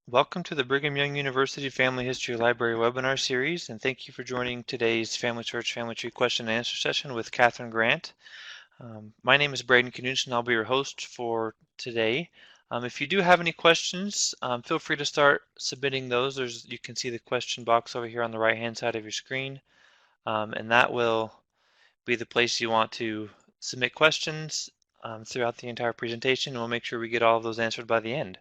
Welcome to the Brigham Young University Family History Library webinar series, and thank you for joining today's FamilySearch Family Tree question and answer session with Kathryn Grant. My name is Braden Knudsen, and I'll be your host for today. If you do have any questions, feel free to start submitting those. You can see the question box over here on the right-hand side of your screen, and that will be the place you want to submit questions throughout the entire presentation, and we'll make sure we get all of those answered by the end.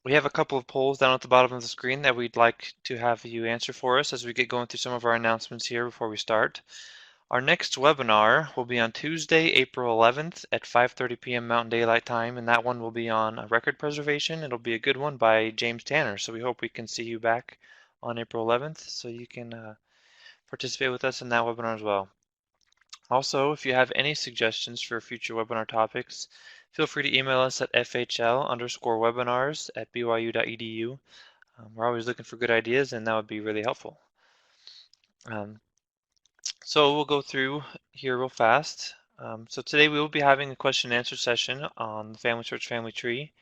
We have a couple of polls down at the bottom of the screen that we'd like to have you answer for us as we get going through some of our announcements here before we start. Our next webinar will be on Tuesday, April 11th at 5:30 p.m. Mountain Daylight Time, and that one will be on record preservation. It'll be a good one by James Tanner, so we hope we can see you back on April 11th so you can participate with us in that webinar as well. Also, if you have any suggestions for future webinar topics, feel free to email us at fhl_webinars@byu.edu. We're always looking for good ideas, and that would be really helpful. So we'll go through here real fast. So today we will be having a question and answer session on the FamilySearch Family Tree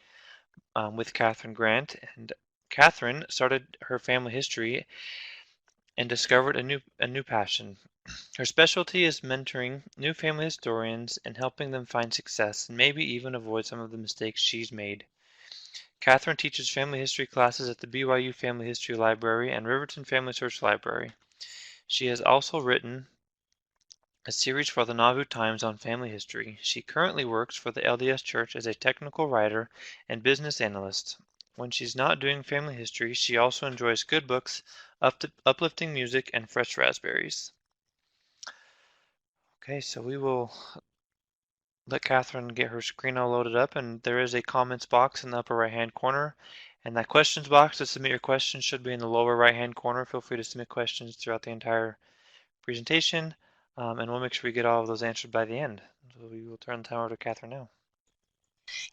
with Kathryn Grant. And Kathryn started her family history and discovered a new passion. Her specialty is mentoring new family historians and helping them find success and maybe even avoid some of the mistakes she's made. Kathryn teaches family history classes at the BYU Family History Library and Riverton Family Search Library. She has also written a series for the Nauvoo Times on family history. She currently works for the LDS Church as a technical writer and business analyst. When she's not doing family history, she also enjoys good books, uplifting music, and fresh raspberries. Okay, so we will let Kathryn get her screen all loaded up, and there is a comments box in the upper right hand corner, and that questions box to submit your questions should be in the lower right hand corner. Feel free to submit questions throughout the entire presentation, and we'll make sure we get all of those answered by the end. So we will turn the time over to Kathryn now.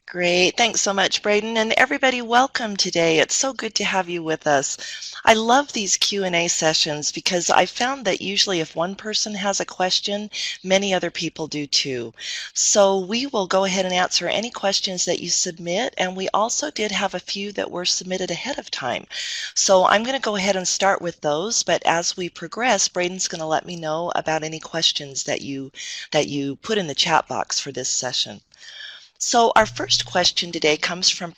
Great. Thanks so much, Braden. And everybody, welcome today. It's so good to have you with us. I love these Q&A sessions because I found that usually if one person has a question, many other people do too. So we will go ahead and answer any questions that you submit, and we also did have a few that were submitted ahead of time. So I'm going to go ahead and start with those, but as we progress, Braden's going to let me know about any questions that you put in the chat box for this session. So our first question today comes from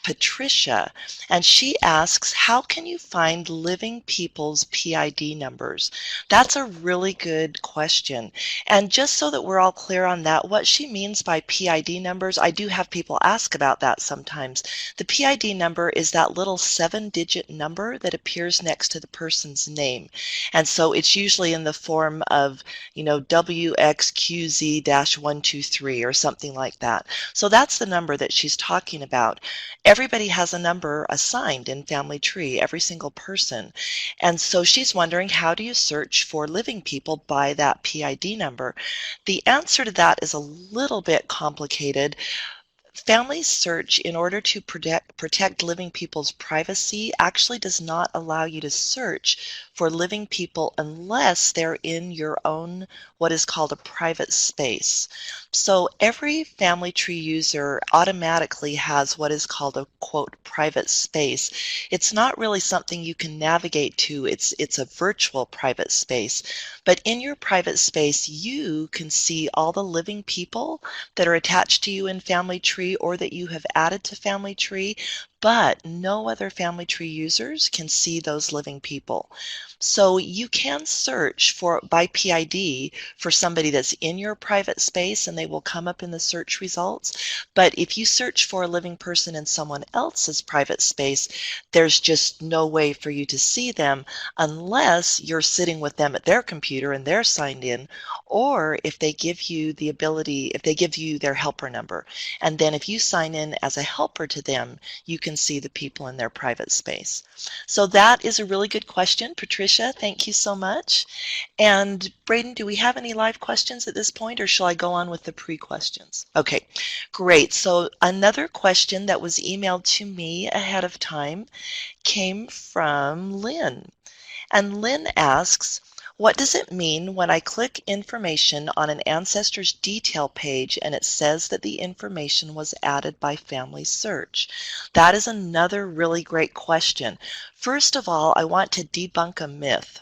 Patricia, and she asks, how can you find living people's PID numbers? That's a really good question. And just so that we're all clear on that, what she means by PID numbers, I do have people ask about that sometimes. The PID number is that little 7-digit number that appears next to the person's name. And so it's usually in the form of, WXQZ-123 or something like that. So that's the number that she's talking about. Everybody has a number assigned in Family Tree, every single person. And so she's wondering, how do you search for living people by that PID number? The answer to that is a little bit complicated. FamilySearch, in order to protect living people's privacy, actually does not allow you to search for living people unless they're in your own, what is called a private space. So every Family Tree user automatically has what is called a, quote, private space. It's not really something you can navigate to. It's a virtual private space. But in your private space, you can see all the living people that are attached to you in Family Tree or that you have added to Family Tree, but no other Family Tree users can see those living people. So you can search by PID for somebody that's in your private space, and they will come up in the search results. But if you search for a living person in someone else's private space, there's just no way for you to see them unless you're sitting with them at their computer and they're signed in, or if they give you the ability, if they give you their helper number. And then if you sign in as a helper to them, you can see the people in their private space. So that is a really good question, Patricia. Thank you so much. And Braden, do we have any live questions at this point, or shall I go on with the pre-questions? Okay, great. So another question that was emailed to me ahead of time came from Lynn. And Lynn asks, What does it mean when I click information on an ancestor's detail page and it says that the information was added by Family Search? That is another really great question. First of all, I want to debunk a myth.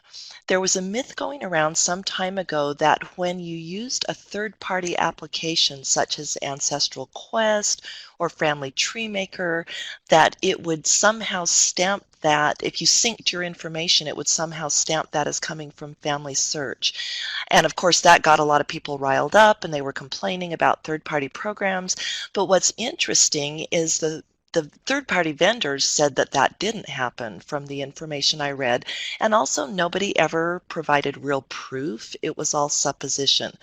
There was a myth going around some time ago that when you used a third-party application such as Ancestral Quest or Family Tree Maker, that it would somehow stamp that, if you synced your information, it would somehow stamp that as coming from Family Search. And of course, that got a lot of people riled up and they were complaining about third-party programs. But what's interesting is the third-party vendors said that that didn't happen from the information I read, and also nobody ever provided real proof. It was all supposition.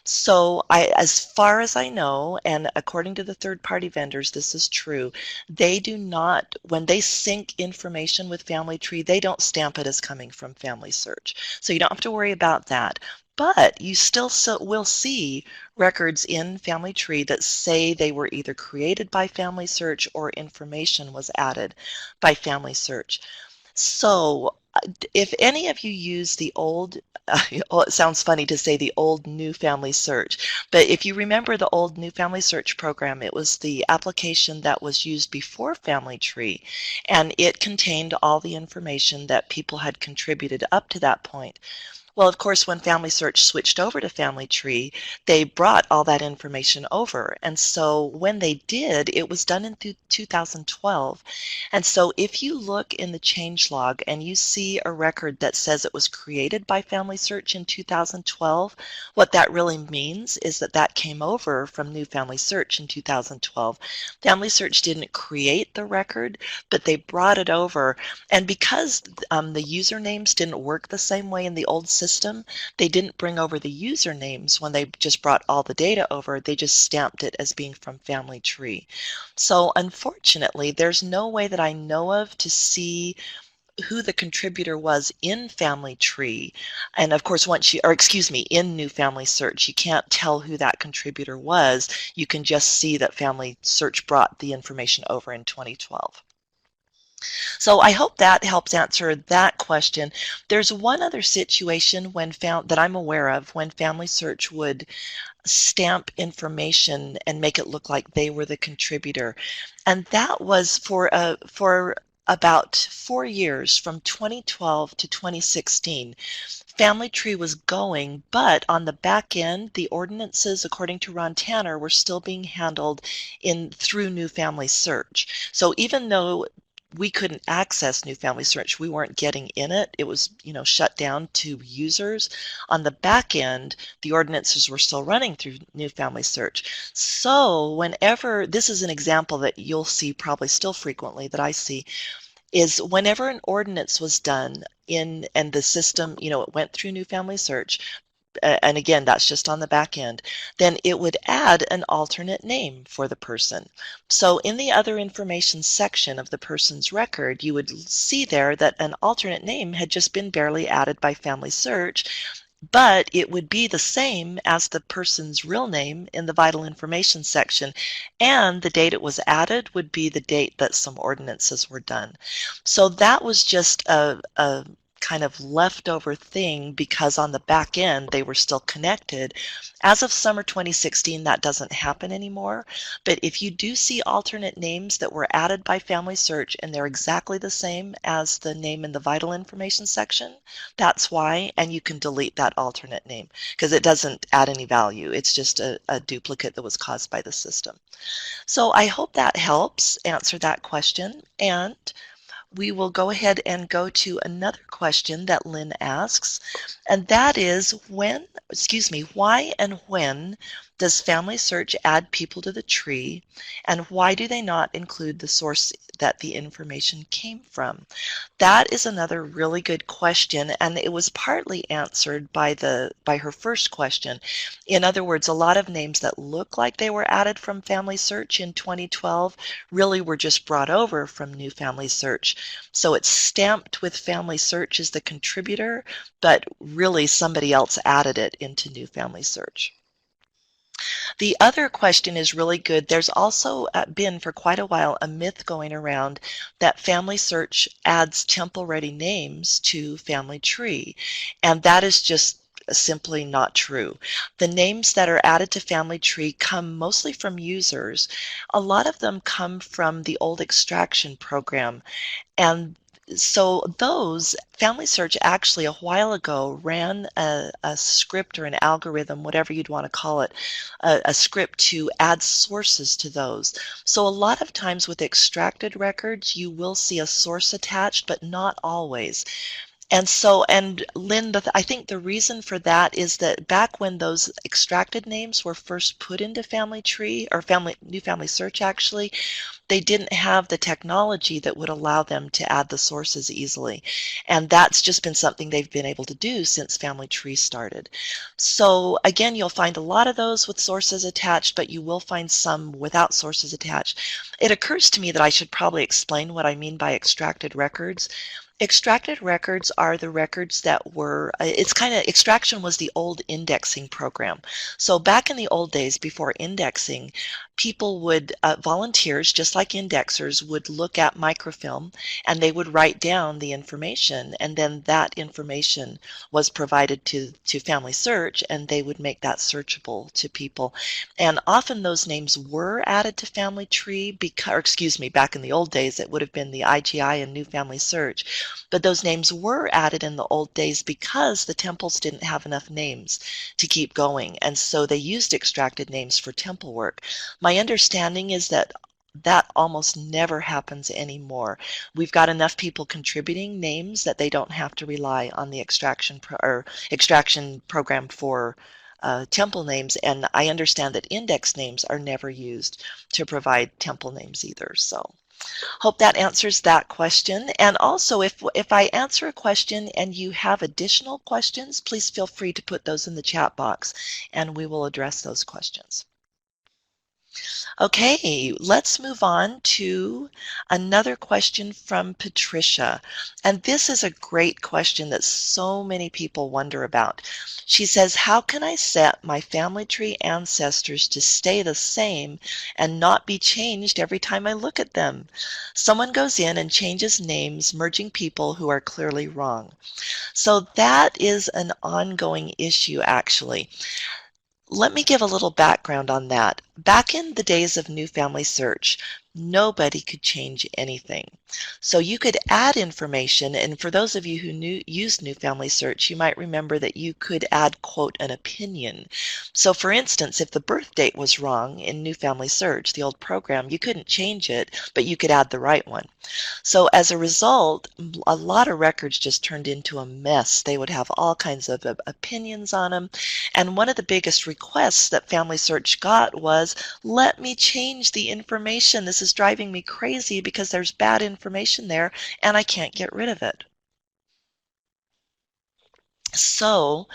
So as far as I know, and according to the third-party vendors, this is true, they do not, when they sync information with Family Tree, they don't stamp it as coming from Family Search. So you don't have to worry about that. But you still will see records in Family Tree that say they were either created by Family Search or information was added by Family Search. So if any of you use the old, well, it sounds funny to say the old New Family Search, but if you remember the old New Family Search program, it was the application that was used before Family Tree, and it contained all the information that people had contributed up to that point. Well, of course, when Family Search switched over to Family Tree, they brought all that information over. And so when they did, it was done in 2012. And so if you look in the changelog and you see a record that says it was created by Family Search in 2012, what that really means is that that came over from New Family Search in 2012. Family Search didn't create the record, but they brought it over. And because the usernames didn't work the same way in the old system, they didn't bring over the usernames when they just brought all the data over. They just stamped it as being from Family Tree. So unfortunately, there's no way that I know of to see who the contributor was in Family Tree. And of course, once you, or excuse me, in New Family Search, you can't tell who that contributor was. You can just see that Family Search brought the information over in 2012. So I hope that helps answer that question. There's one other situation when found that I'm aware of when Family Search would stamp information and make it look like they were the contributor, and that was for about 4 years, from 2012 to 2016. Family Tree was going, but on the back end, the ordinances, according to Ron Tanner, were still being handled through New Family Search. So even though we couldn't access New Family Search, we weren't getting in it, it was, shut down to users. On the back end, the ordinances were still running through New Family Search. So whenever, this is an example that you'll see probably still frequently that I see, is whenever an ordinance was done and the system, it went through New Family Search, and again, that's just on the back end, then it would add an alternate name for the person. So in the other information section of the person's record, you would see there that an alternate name had just been barely added by Family Search, but it would be the same as the person's real name in the vital information section, and the date it was added would be the date that some ordinances were done. So that was just a kind of leftover thing because on the back end they were still connected. As of summer 2016, that doesn't happen anymore. But if you do see alternate names that were added by Family Search and they're exactly the same as the name in the vital information section, that's why, and you can delete that alternate name because it doesn't add any value. It's just a duplicate that was caused by the system. So I hope that helps answer that question, and we will go ahead and go to another question that Lynn asks, and that is why and when does Family Search add people to the tree, and why do they not include the source that the information came from? That is another really good question, and it was partly answered by her first question. In other words, a lot of names that look like they were added from Family Search in 2012 really were just brought over from New Family Search. So it's stamped with Family Search as the contributor, but really somebody else added it into New Family Search. The other question is really good. There's also been for quite a while a myth going around that Family Search adds temple-ready names to Family Tree, and that is just simply not true. The names that are added to Family Tree come mostly from users. A lot of them come from the old extraction program, and so those, Family Search actually a while ago ran a script or an algorithm, whatever you'd want to call it, a script to add sources to those. So a lot of times with extracted records, you will see a source attached, but not always. And Lynn, I think the reason for that is that back when those extracted names were first put into Family Tree, or New Family Search actually, they didn't have the technology that would allow them to add the sources easily. And that's just been something they've been able to do since Family Tree started. So again, you'll find a lot of those with sources attached, but you will find some without sources attached. It occurs to me that I should probably explain what I mean by extracted records. Extracted records are the records that were, it's kind of, extraction was the old indexing program. So back in the old days before indexing, people would, volunteers, just like indexers, would look at microfilm and they would write down the information, and then that information was provided to Family Search, and they would make that searchable to people. And often those names were added to Family Tree because, or excuse me, back in the old days, it would have been the IGI and New Family Search. But those names were added in the old days because the temples didn't have enough names to keep going, and so they used extracted names for temple work. My understanding is that that almost never happens anymore. We've got enough people contributing names that they don't have to rely on the extraction program for temple names, and I understand that index names are never used to provide temple names either. So hope that answers that question. And also, if I answer a question and you have additional questions, please feel free to put those in the chat box and we will address those questions. Okay, let's move on to another question from Patricia. And this is a great question that so many people wonder about. She says, how can I set my family tree ancestors to stay the same and not be changed every time I look at them? Someone goes in and changes names, merging people who are clearly wrong. So that is an ongoing issue, actually. Let me give a little background on that. Back in the days of New Family Search, nobody could change anything. So you could add information, and for those of you who used New Family Search, you might remember that you could add, quote, an opinion. So for instance, if the birth date was wrong in New Family Search, the old program, you couldn't change it, but you could add the right one. So as a result, a lot of records just turned into a mess. They would have all kinds of opinions on them. And one of the biggest requests that Family Search got was, let me change the information. This is driving me crazy because there's bad information there and I can't get rid of it. So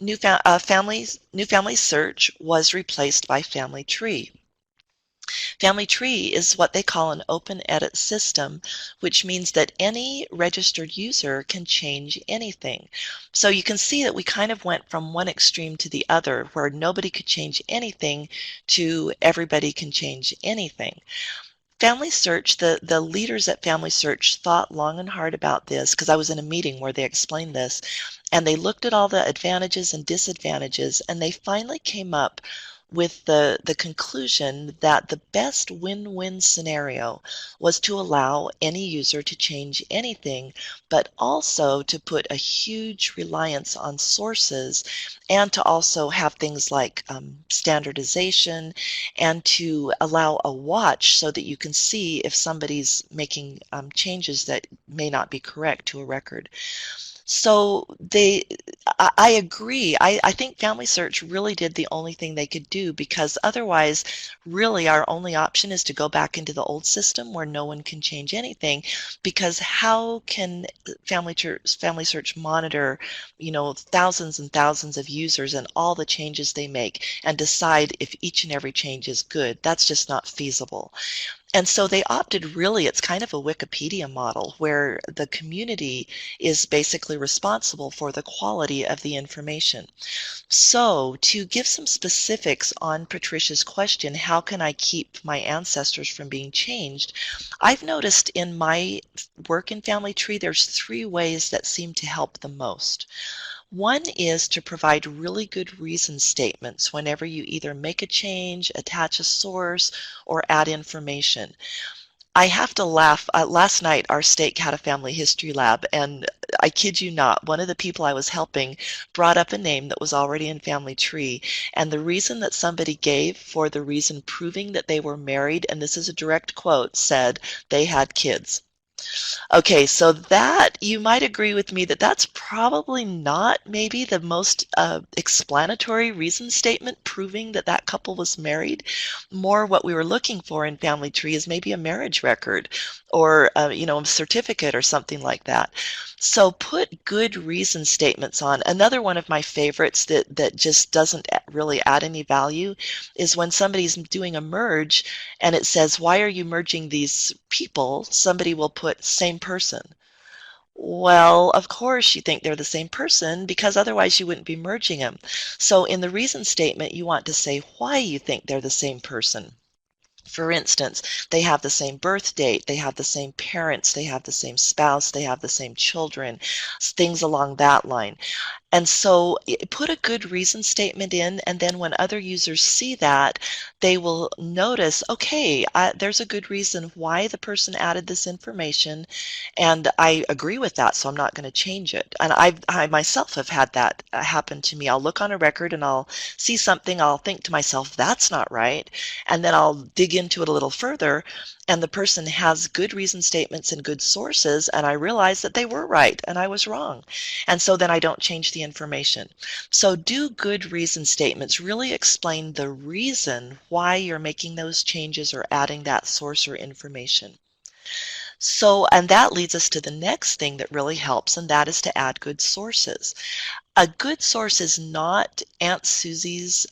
New Family Search was replaced by Family Tree. Family Tree is what they call an open edit system, which means that any registered user can change anything. So you can see that we kind of went from one extreme to the other, where nobody could change anything to everybody can change anything. Family Search, the leaders at Family Search thought long and hard about this, because I was in a meeting where they explained this, and they looked at all the advantages and disadvantages, and they finally came up with the conclusion that the best win-win scenario was to allow any user to change anything, but also to put a huge reliance on sources, and to also have things like standardization, and to allow a watch so that you can see if somebody's making changes that may not be correct to a record. So I agree. I think Family Search really did the only thing they could do, because otherwise, really our only option is to go back into the old system where no one can change anything, because how can Family Search monitor, thousands and thousands of users and all the changes they make and decide if each and every change is good? That's just not feasible. And so they opted really, it's kind of a Wikipedia model where the community is basically responsible for the quality of the information. So, to give some specifics on Patricia's question, how can I keep my ancestors from being changed? I've noticed in my work in Family Tree, there's three ways that seem to help the most. One is to provide really good reason statements whenever you either make a change, attach a source, or add information. I have to laugh. Last night, our stake had a family history lab, and I kid you not, one of the people I was helping brought up a name that was already in Family Tree, and the reason that somebody gave for the reason proving that they were married, and this is a direct quote, said they had kids. Okay, so that you might agree with me that that's probably not maybe the most explanatory reason statement proving that that couple was married. More what we were looking for in Family Tree is maybe a marriage record or a certificate or something like that. So put good reason statements on. Another one of my favorites that just doesn't really add any value is when somebody's doing a merge and it says, why are you merging these people? Somebody will put same person. Well, of course you think they're the same person because otherwise you wouldn't be merging them. So in the reason statement, you want to say why you think they're the same person. For instance, they have the same birth date, they have the same parents, they have the same spouse, they have the same children, things along that line. And so put a good reason statement in, and then when other users see that, they will notice, okay, there's a good reason why the person added this information, and I agree with that, so I'm not going to change it. And I myself have had that happen to me. I'll look on a record and I'll see something, I'll think to myself, that's not right, and then I'll dig into it a little further, and the person has good reason statements and good sources, and I realize that they were right and I was wrong. And so then I don't change the information. So do good reason statements. Really explain the reason why you're making those changes or adding that source or information. So, and that leads us to the next thing that really helps, and that is to add good sources. A good source is not Aunt Susie's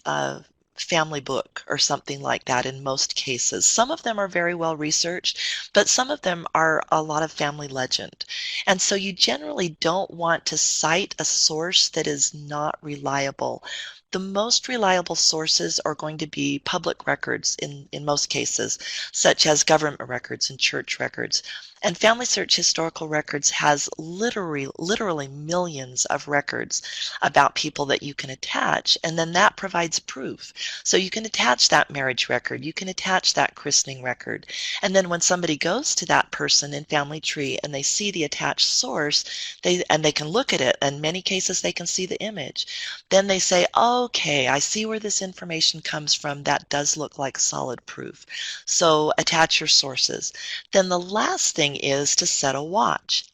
family book or something like that in most cases. Some of them are very well researched, but some of them are a lot of family legend. And so you generally don't want to cite a source that is not reliable. The most reliable sources are going to be public records in most cases, such as government records and church records. And FamilySearch Historical Records has literally millions of records about people that you can attach, and then that provides proof. So you can attach that marriage record, you can attach that christening record, and then when somebody goes to that person in Family Tree and they see the attached source, they can look at it. In many cases, they can see the image. Then they say, okay, I see where this information comes from. That does look like solid proof. So attach your sources. Then the last thing is to set a watch.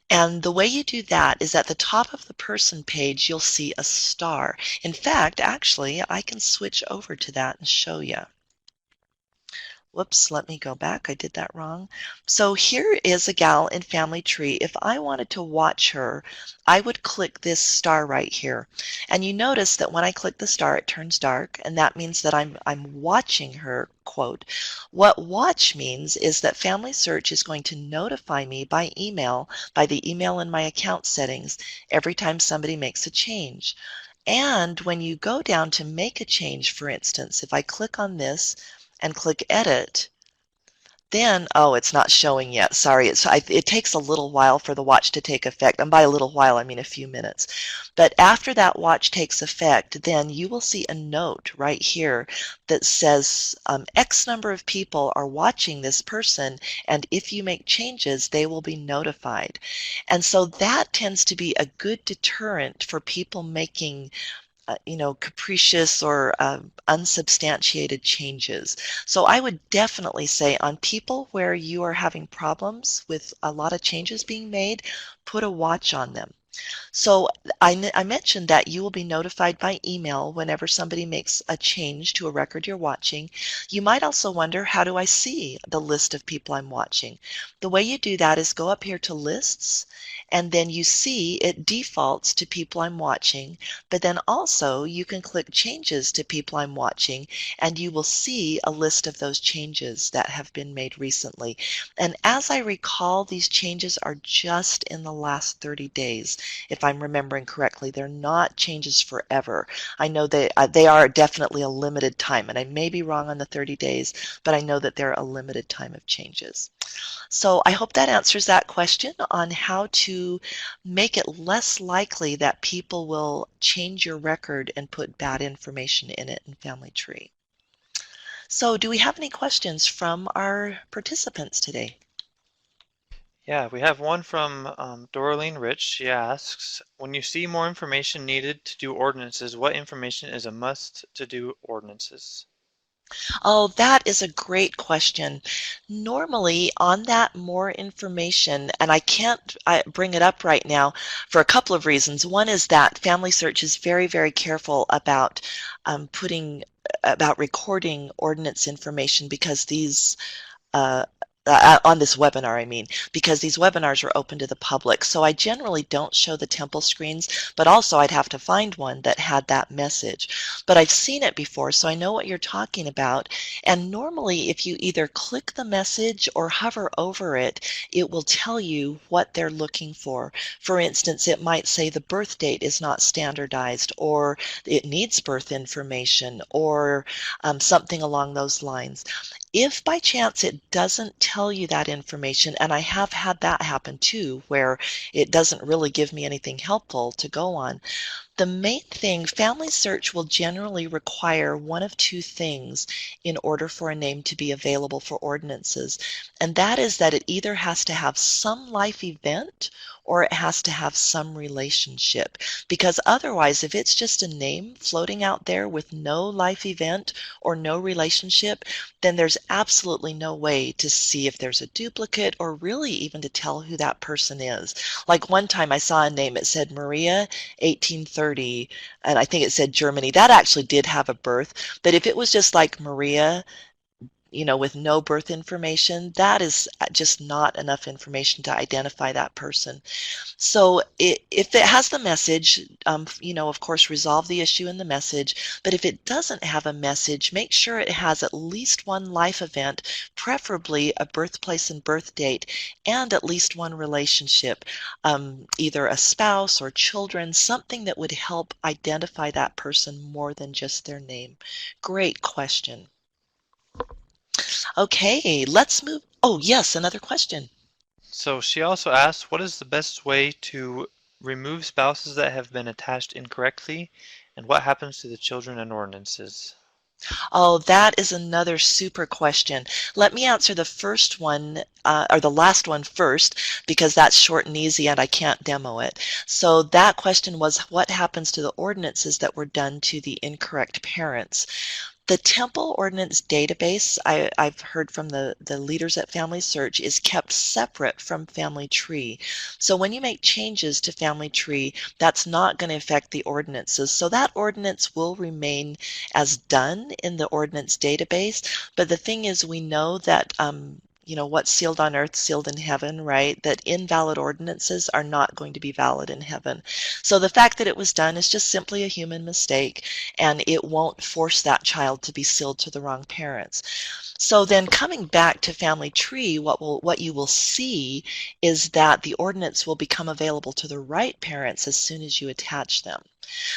And the way you do that is at the top of the person page, you'll see a star. In fact, actually, I can switch over to that and show you. Whoops, let me go back. I did that wrong. So here is a gal in Family Tree. If I wanted to watch her, I would click this star right here. And you notice that when I click the star, it turns dark, and that means that I'm watching her, quote. What watch means is that Family Search is going to notify me by email, by the email in my account settings, every time somebody makes a change. And when you go down to make a change, for instance, if I click on this, and click Edit, then, oh, it's not showing yet. Sorry, it takes a little while for the watch to take effect. And by a little while, I mean a few minutes. But after that watch takes effect, then you will see a note right here that says X number of people are watching this person, and if you make changes, they will be notified. And so that tends to be a good deterrent for people making capricious or unsubstantiated changes. So I would definitely say on people where you are having problems with a lot of changes being made, put a watch on them. So I mentioned that you will be notified by email whenever somebody makes a change to a record you're watching. You might also wonder, how do I see the list of people I'm watching? The way you do that is go up here to lists, and then you see it defaults to people I'm watching, but then also you can click changes to people I'm watching, and you will see a list of those changes that have been made recently. And as I recall, these changes are just in the last 30 days. If I'm remembering correctly, they're not changes forever. I know they are definitely a limited time, and I may be wrong on the 30 days, but I know that they're a limited time of changes. So I hope that answers that question on how to make it less likely that people will change your record and put bad information in it in Family Tree. So do we have any questions from our participants today? Yeah, we have one from Dorleen Rich. She asks, when you see more information needed to do ordinances, what information is a must to do ordinances? Oh, that is a great question. Normally, on that more information, and I can't bring it up right now for a couple of reasons. One is that Family Search is very, very careful about about recording ordinance information because these uh, on this webinar, I mean, because these webinars are open to the public. So I generally don't show the temple screens, but also I'd have to find one that had that message. But I've seen it before, so I know what you're talking about. And normally, if you either click the message or hover over it, it will tell you what they're looking for. For instance, it might say the birth date is not standardized, or it needs birth information, or something along those lines. If by chance it doesn't tell you that information, and I have had that happen too, where it doesn't really give me anything helpful to go on, the main thing, Family Search will generally require one of two things in order for a name to be available for ordinances, and that is that it either has to have some life event or it has to have some relationship. Because otherwise, if it's just a name floating out there with no life event or no relationship, then there's absolutely no way to see if there's a duplicate or really even to tell who that person is. Like one time I saw a name, it said Maria 1830, and I think it said Germany. That actually did have a birth, but if it was just like Maria, with no birth information, that is just not enough information to identify that person. So if it has the message, of course, resolve the issue in the message. But if it doesn't have a message, make sure it has at least one life event, preferably a birthplace and birth date, and at least one relationship, either a spouse or children, something that would help identify that person more than just their name. Great question. Okay, let's move. Oh, yes, another question. So she also asks, what is the best way to remove spouses that have been attached incorrectly, and what happens to the children and ordinances? Oh, that is another super question. Let me answer the first one, or the last one first, because that's short and easy and I can't demo it. So that question was, what happens to the ordinances that were done to the incorrect parents? The Temple Ordinance database, I've heard from the leaders at Family Search, is kept separate from Family Tree. So when you make changes to Family Tree, that's not going to affect the ordinances. So that ordinance will remain as done in the ordinance database. But the thing is, we know that what's sealed on earth, sealed in heaven, right? That invalid ordinances are not going to be valid in heaven. So the fact that it was done is just simply a human mistake, and it won't force that child to be sealed to the wrong parents. So then coming back to Family Tree, what you will see is that the ordinance will become available to the right parents as soon as you attach them.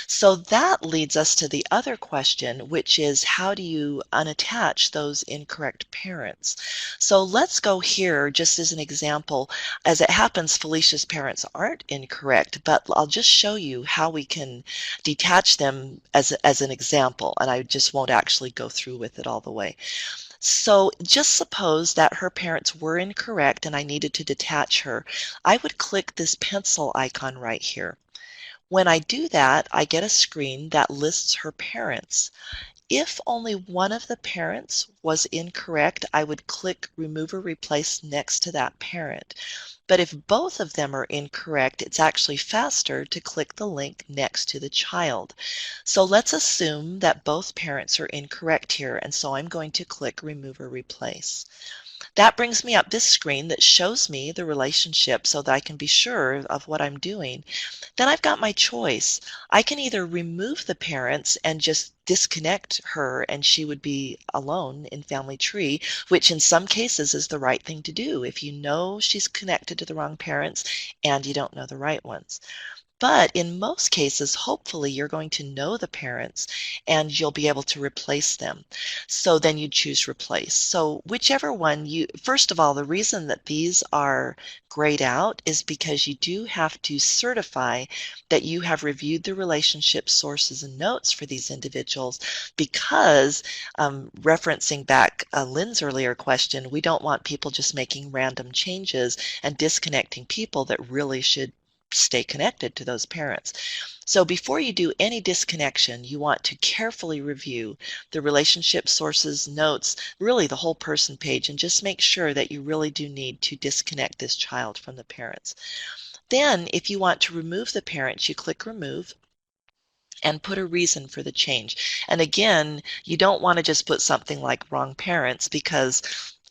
So that leads us to the other question, which is, how do you unattach those incorrect parents? So let's go here just as an example. As it happens, Felicia's parents aren't incorrect, but I'll just show you how we can detach them as an example, and I just won't actually go through with it all the way. So just suppose that her parents were incorrect and I needed to detach her. I would click this pencil icon right here. When I do that, I get a screen that lists her parents. If only one of the parents was incorrect, I would click Remove or Replace next to that parent. But if both of them are incorrect, it's actually faster to click the link next to the child. So let's assume that both parents are incorrect here, and so I'm going to click Remove or Replace. That brings me up this screen that shows me the relationship so that I can be sure of what I'm doing. Then I've got my choice. I can either remove the parents and just disconnect her and she would be alone in Family Tree, which in some cases is the right thing to do if you know she's connected to the wrong parents and you don't know the right ones. But in most cases, hopefully, you're going to know the parents and you'll be able to replace them. So then you choose replace. So whichever one you, first of all, the reason that these are grayed out is because you do have to certify that you have reviewed the relationship sources and notes for these individuals because referencing back Lynn's earlier question, we don't want people just making random changes and disconnecting people that really should stay connected to those parents. So before you do any disconnection, you want to carefully review the relationship sources, notes, really the whole person page, and just make sure that you really do need to disconnect this child from the parents. Then, if you want to remove the parents, you click Remove and put a reason for the change. And again, you don't want to just put something like wrong parents because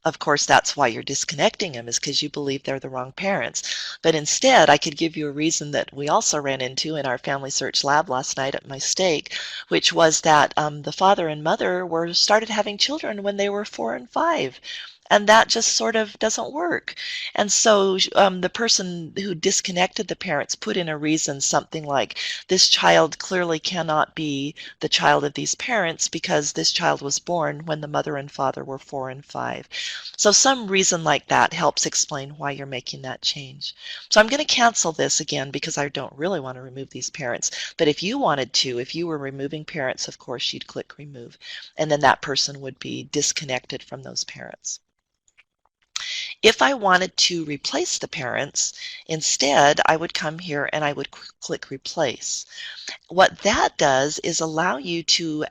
of course, that's why you're disconnecting them is because you believe they're the wrong parents. But instead, I could give you a reason that we also ran into in our Family Search lab last night at my stake, which was that the father and mother were started having children when they were 4 and 5. And that just sort of doesn't work. And so the person who disconnected the parents put in a reason, something like, this child clearly cannot be the child of these parents because this child was born when the mother and father were 4 and 5. So some reason like that helps explain why you're making that change. So I'm going to cancel this again because I don't really want to remove these parents. But if you wanted to, if you were removing parents, of course, you'd click Remove. And then that person would be disconnected from those parents. If I wanted to replace the parents, instead, I would come here and I would click Replace. What that does is allow you to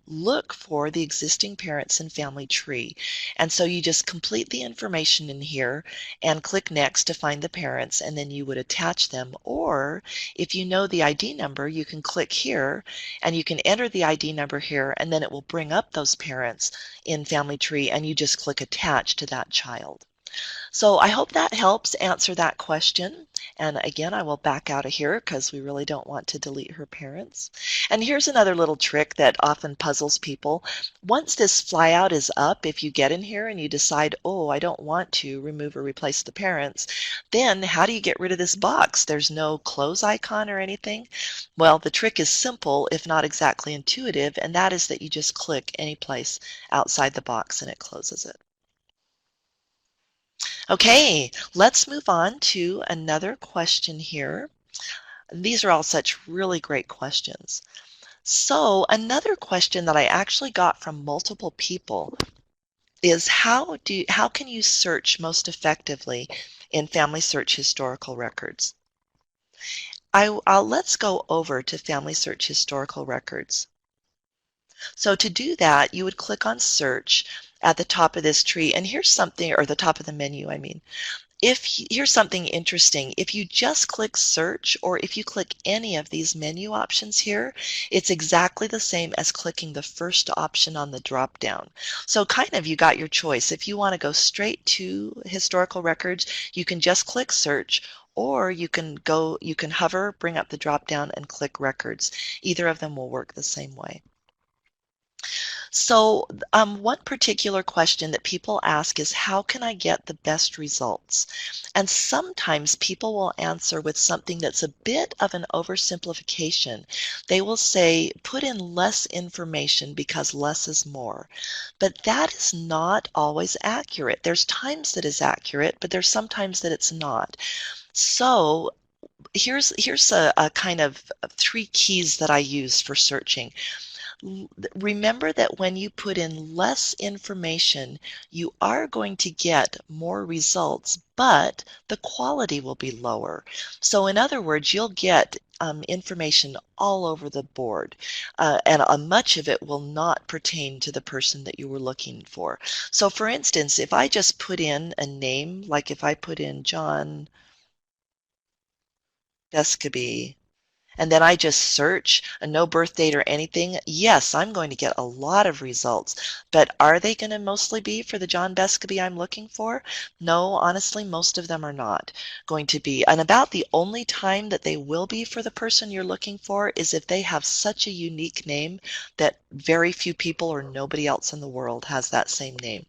look for the existing parents in Family Tree. And so you just complete the information in here and click Next to find the parents, and then you would attach them. Or if you know the ID number, you can click here and you can enter the ID number here, and then it will bring up those parents in Family Tree, and you just click Attach to that child. So I hope that helps answer that question. And again, I will back out of here because we really don't want to delete her parents. And here's another little trick that often puzzles people. Once this flyout is up, if you get in here and you decide, oh, I don't want to remove or replace the parents, then how do you get rid of this box? There's no close icon or anything. Well, the trick is simple, if not exactly intuitive, and that is that you just click any place outside the box and it closes it. Okay, let's move on to another question here. These are all such really great questions. So another question that I actually got from multiple people is how can you search most effectively in FamilySearch historical records? Let's go over to FamilySearch historical records. So to do that, you would click on Search at the top of this tree, and here's something, or the top of the menu, I mean. Here's something interesting. If you just click Search, or if you click any of these menu options here, it's exactly the same as clicking the first option on the drop-down. So kind of you got your choice. If you want to go straight to historical records, you can just click Search, or you can hover, bring up the drop-down, and click Records. Either of them will work the same way. So one particular question that people ask is, how can I get the best results? And sometimes people will answer with something that's a bit of an oversimplification. They will say, put in less information because less is more. But that is not always accurate. There's times that is accurate, but there's sometimes that it's not. So here's a kind of 3 keys that I use for searching. Remember that when you put in less information, you are going to get more results, but the quality will be lower. So in other words, you'll get information all over the board, and much of it will not pertain to the person that you were looking for. So for instance, if I just put in a name, like if I put in John Bescaby, and then I just search a no birth date or anything, yes, I'm going to get a lot of results. But are they going to mostly be for the John Bescaby I'm looking for? No, honestly, most of them are not going to be. And about the only time that they will be for the person you're looking for is if they have such a unique name that very few people or nobody else in the world has that same name.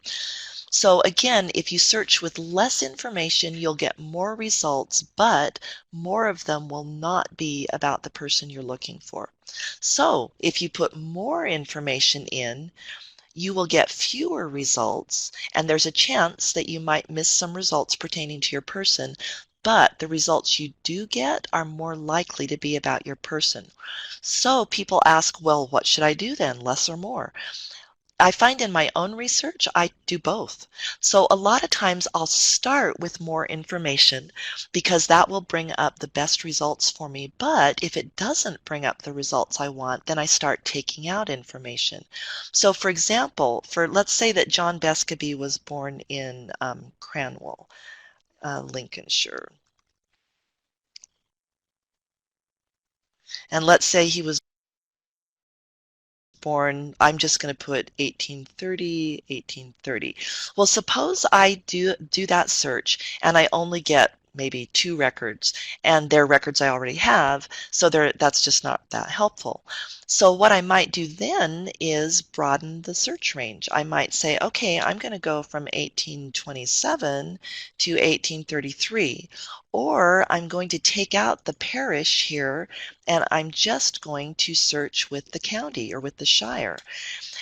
So again, if you search with less information, you'll get more results, but more of them will not be about the person you're looking for. So if you put more information in, you will get fewer results, and there's a chance that you might miss some results pertaining to your person, but the results you do get are more likely to be about your person. So people ask, well, what should I do then, less or more? I find in my own research, I do both. So a lot of times I'll start with more information because that will bring up the best results for me. But if it doesn't bring up the results I want, then I start taking out information. So for example, let's say that John Bescaby was born in Cranwell, Lincolnshire. And let's say he was born, I'm just going to put 1830, 1830. Well, suppose I do that search and I only get maybe 2 records, and they're records I already have, so that's just not that helpful. So what I might do then is broaden the search range. I might say, okay, I'm going to go from 1827 to 1833, or I'm going to take out the parish here and I'm just going to search with the county or with the shire.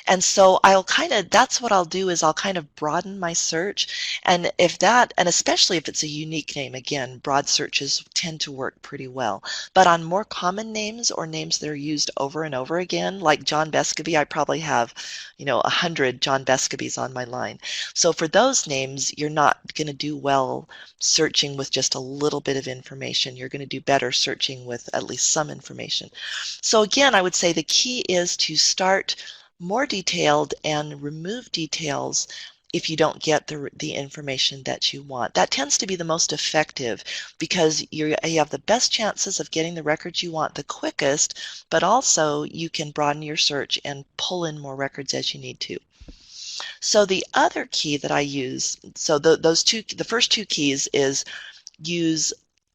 And so that's what I'll do is I'll kind of broaden my search. And and especially if it's a unique name, again, broad searches tend to work pretty well. But on more common names or names that are used over and over again, like John Bescaby, I probably have, 100 John Bescabys on my line. So for those names, you're not going to do well searching with just a little bit of information. You're going to do better searching with at least some information. So again, I would say the key is to start more detailed and remove details if you don't get the information that you want. That tends to be the most effective because you have the best chances of getting the records you want the quickest, but also you can broaden your search and pull in more records as you need to. So the other key that I use, so the first 2 keys is use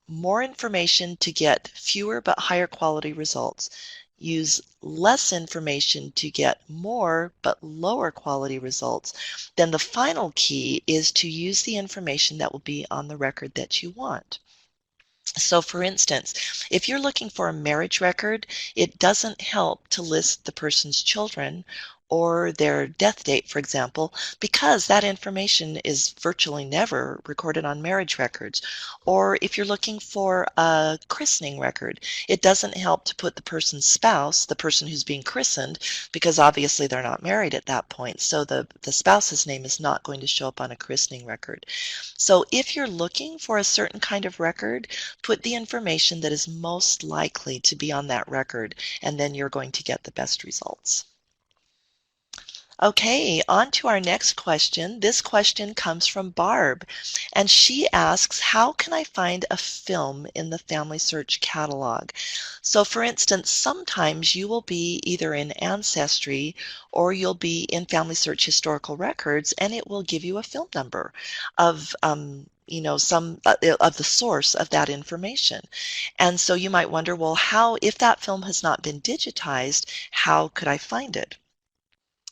more information to get fewer but higher quality results. Use less information to get more but lower quality results. Then the final key is to use the information that will be on the record that you want. So for instance, if you're looking for a marriage record, it doesn't help to list the person's children or their death date, for example, because that information is virtually never recorded on marriage records. Or if you're looking for a christening record, it doesn't help to put the person's spouse, the person who's being christened, because obviously they're not married at that point. So the spouse's name is not going to show up on a christening record. So if you're looking for a certain kind of record, put the information that is most likely to be on that record, and then you're going to get the best results. Okay, on to our next question. This question comes from Barb, and she asks, how can I find a film in the FamilySearch catalog? So for instance, sometimes you will be either in Ancestry or you'll be in FamilySearch historical records, and it will give you a film number of some of the source of that information. And so you might wonder, well, if that film has not been digitized, how could I find it?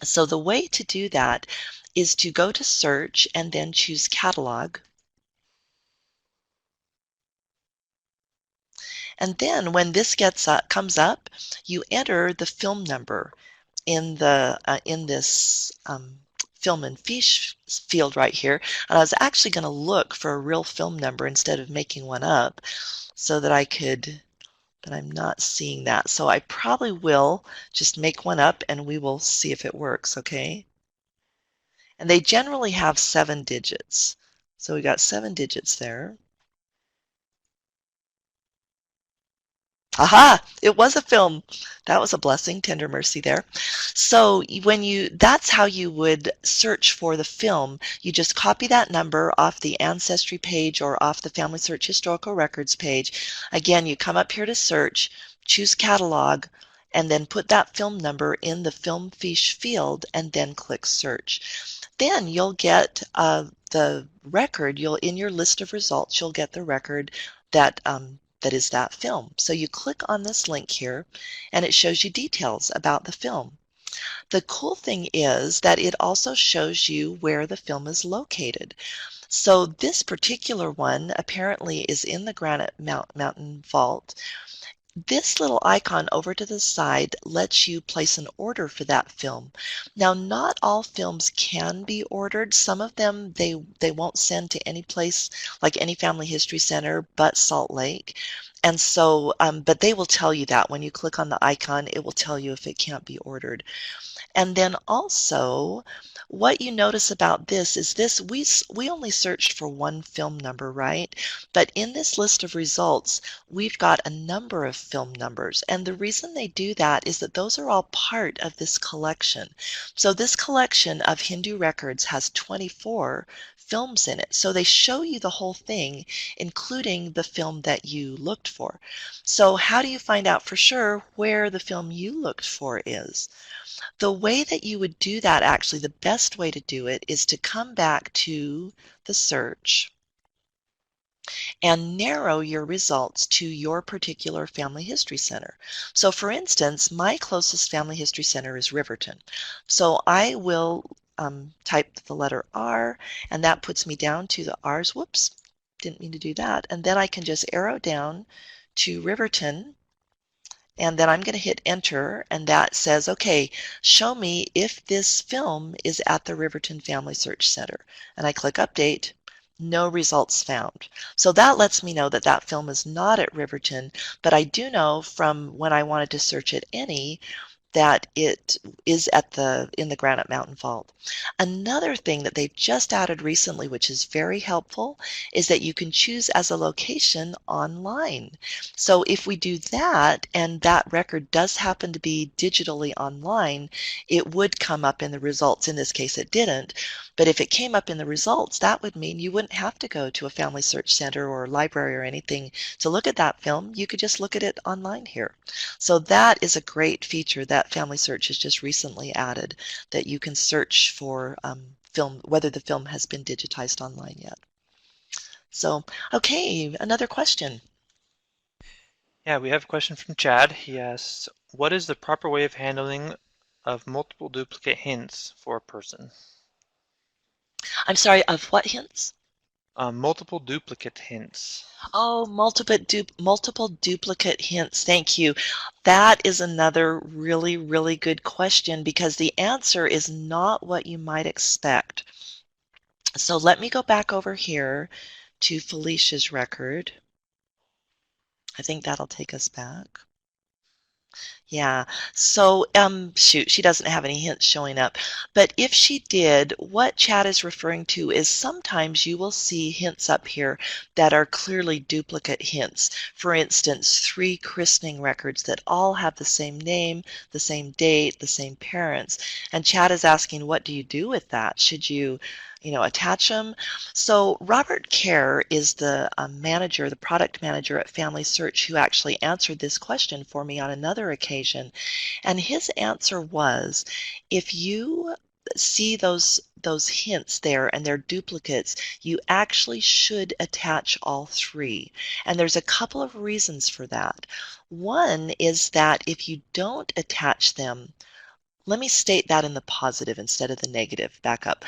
So the way to do that is to go to search and then choose catalog. And then when this comes up, you enter the film number in this film and fiche field right here. And I was actually going to look for a real film number instead of making one up so that I could but I'm not seeing that. So I probably will just make one up and we will see if it works, okay? And they generally have 7 digits. So we got 7 digits there. Aha! It was a film. That was a blessing, tender mercy there. So that's how you would search for the film. You just copy that number off the Ancestry page or off the Family Search Historical Records page. Again, you come up here to search, choose catalog, and then put that film number in the film fiche field and then click search. Then you'll get the record. In your list of results, you'll get the record that is that film. So you click on this link here and it shows you details about the film. The cool thing is that it also shows you where the film is located. So this particular one apparently is in the Granite Mountain Vault. This little icon over to the side lets you place an order for that film. Now, not all films can be ordered. Some of them they won't send to any place like any family history center but Salt Lake. And so, but they will tell you that when you click on the icon, it will tell you if it can't be ordered. And then also, what you notice about this is we only searched for one film number, right? But in this list of results, we've got a number of film numbers. And the reason they do that is that those are all part of this collection. So this collection of Hindu records has 24 films in it. So they show you the whole thing, including the film that you looked for. So how do you find out for sure where the film you looked for is? The way that you would do that, actually, the best way to do it is to come back to the search and narrow your results to your particular family history center. So for instance, my closest family history center is Riverton. So I will type the letter R, and that puts me down to the R's. Whoops, didn't mean to do that. And then I can just arrow down to Riverton. And then I'm going to hit enter, and that says, okay, show me if this film is at the Riverton Family Search Center. And I click update, no results found. So that lets me know that that film is not at Riverton, but I do know from when I wanted to search at any that it is in the Granite Mountain Vault. Another thing that they've just added recently, which is very helpful, is that you can choose as a location online. So if we do that, and that record does happen to be digitally online, it would come up in the results. In this case, it didn't. But if it came up in the results, that would mean you wouldn't have to go to a family search center or library or anything to look at that film. You could just look at it online here. So that is a great feature that Family Search has just recently added, that you can search for film, whether the film has been digitized online yet. So, okay, another question. Yeah, we have a question from Chad. He asks, what is the proper way of handling of multiple duplicate hints for a person? I'm sorry, of what hints? Multiple duplicate hints. Oh, multiple duplicate hints. Thank you. That is another really, really good question because the answer is not what you might expect. So let me go back over here to Felicia's record. I think that'll take us back. Yeah. So, shoot, she doesn't have any hints showing up. But if she did, what Chad is referring to is sometimes you will see hints up here that are clearly duplicate hints. For instance, 3 christening records that all have the same name, the same date, the same parents. And Chad is asking, what do you do with that? Should you attach them? So Robert Kerr is the manager, the product manager at Family Search, who actually answered this question for me on another occasion. And his answer was, if you see those hints there and they're duplicates, you actually should attach all 3. And there's a couple of reasons for that. One is that if you don't attach them, let me state that in the positive instead of the negative. Back up.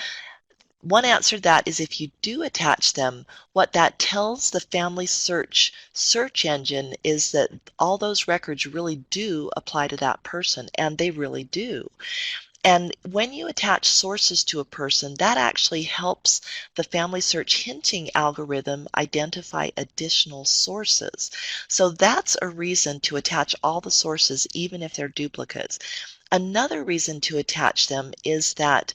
One answer to that is if you do attach them, what that tells the Family Search search engine is that all those records really do apply to that person, and they really do. And when you attach sources to a person, that actually helps the Family Search hinting algorithm identify additional sources. So that's a reason to attach all the sources, even if they're duplicates. Another reason to attach them is that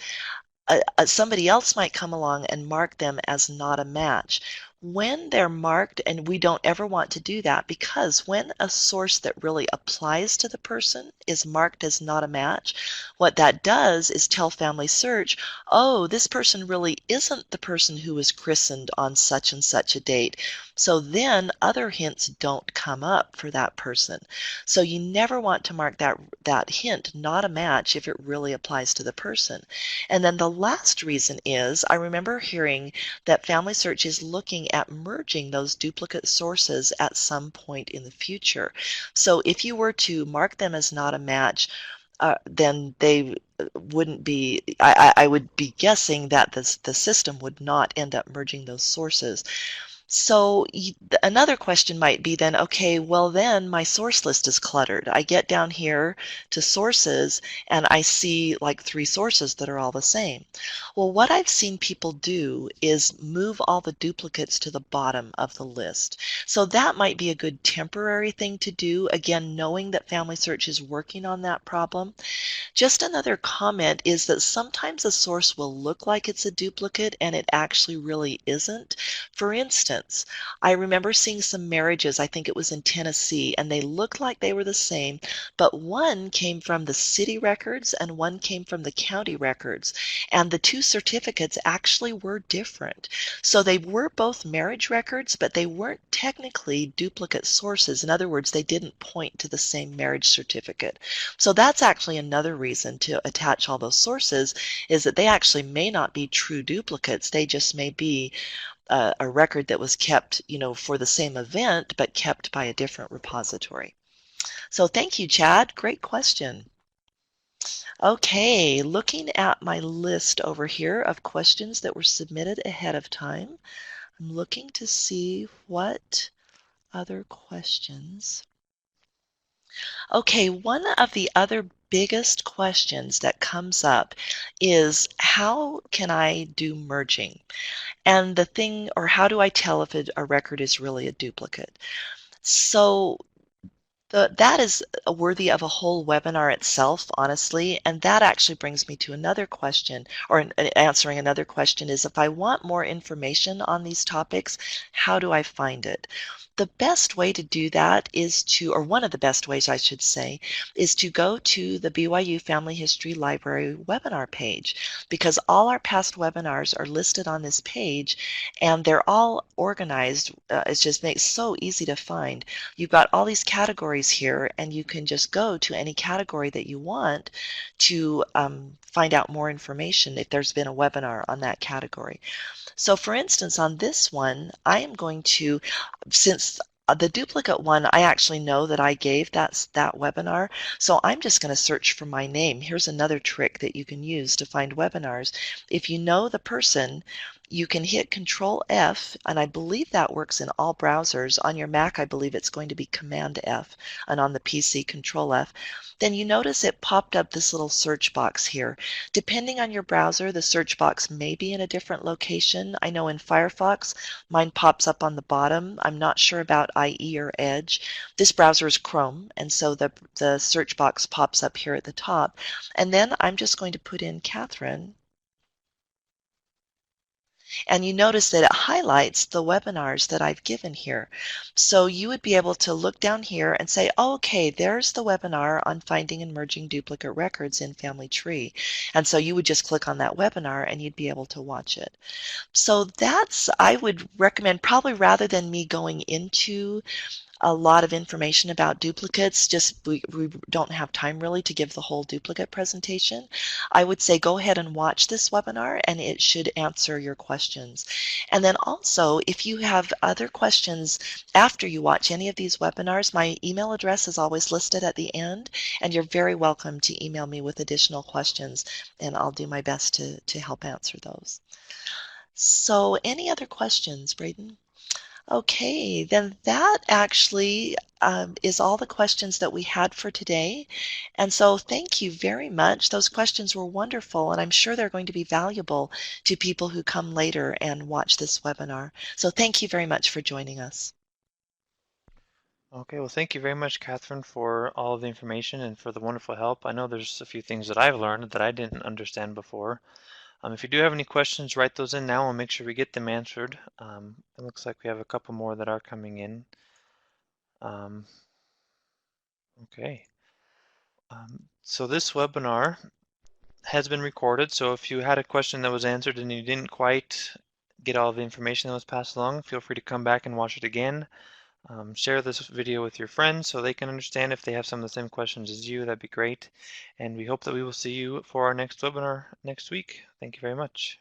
somebody else might come along and mark them as not a match. When they're marked, and we don't ever want to do that, because when a source that really applies to the person is marked as not a match, what that does is tell Family Search, oh, this person really isn't the person who was christened on such and such a date. So then other hints don't come up for that person. So you never want to mark that hint not a match if it really applies to the person. And then the last reason is I remember hearing that Family Search is looking at merging those duplicate sources at some point in the future. So if you were to mark them as not a match, then they wouldn't be, I would be guessing that the system would not end up merging those sources. So another question might be then, okay, well then my source list is cluttered. I get down here to sources and I see like 3 sources that are all the same. Well, what I've seen people do is move all the duplicates to the bottom of the list. So that might be a good temporary thing to do, again, knowing that Family Search is working on that problem. Just another comment is that sometimes a source will look like it's a duplicate and it actually really isn't. For instance, I remember seeing some marriages, I think it was in Tennessee, and they looked like they were the same, but one came from the city records and one came from the county records, and the 2 certificates actually were different. So they were both marriage records, but they weren't technically duplicate sources. In other words, they didn't point to the same marriage certificate. So that's actually another reason to attach all those sources, is that they actually may not be true duplicates. They just may be a record that was kept, for the same event, but kept by a different repository. So thank you, Chad. Great question. Okay, looking at my list over here of questions that were submitted ahead of time, I'm looking to see what other questions. Okay, one of the other biggest questions that comes up is how can I do merging? And the thing, or how do I tell if a record is really a duplicate? So that is worthy of a whole webinar itself, honestly, and that actually brings me to another question, or answering another question is, if I want more information on these topics, how do I find it? The best way to do that is to, or one of the best ways I should say, is to go to the BYU Family History Library webinar page, because all our past webinars are listed on this page and they're all organized. It just makes it so easy to find. You've got all these categories here and you can just go to any category that you want to find out more information if there's been a webinar on that category. So for instance, on this one, I am going to, since the duplicate one, I actually know that I gave that webinar, so I'm just going to search for my name. Here's another trick that you can use to find webinars. If you know the person, you can hit Control F, and I believe that works in all browsers. On your Mac, I believe it's going to be Command F, and on the PC, Control F. Then you notice it popped up this little search box here. Depending on your browser, the search box may be in a different location. I know in Firefox, mine pops up on the bottom. I'm not sure about IE or Edge. This browser is Chrome, and so the search box pops up here at the top. And then I'm just going to put in Kathryn. And you notice that it highlights the webinars that I've given here. So you would be able to look down here and say, oh, okay, there's the webinar on finding and merging duplicate records in Family Tree. And so you would just click on that webinar and you'd be able to watch it. So that's, I would recommend, probably rather than me going into a lot of information about duplicates, just we don't have time really to give the whole duplicate presentation. I would say go ahead and watch this webinar and it should answer your questions. And then also, if you have other questions after you watch any of these webinars, my email address is always listed at the end, and you're very welcome to email me with additional questions, and I'll do my best to help answer those. So any other questions, Braden? Okay, then that actually is all the questions that we had for today. And so thank you very much. Those questions were wonderful, and I'm sure they're going to be valuable to people who come later and watch this webinar. So thank you very much for joining us. Okay, well, thank you very much, Kathryn, for all of the information and for the wonderful help. I know there's a few things that I've learned that I didn't understand before. If you do have any questions, write those in now. We'll make sure we get them answered. It looks like we have a couple more that are coming in. Um, okay. So this webinar has been recorded, so if you had a question that was answered and you didn't quite get all the information that was passed along, feel free to come back and watch it again. Share this video with your friends so they can understand if they have some of the same questions as you. That'd be great. And we hope that we will see you for our next webinar next week. Thank you very much.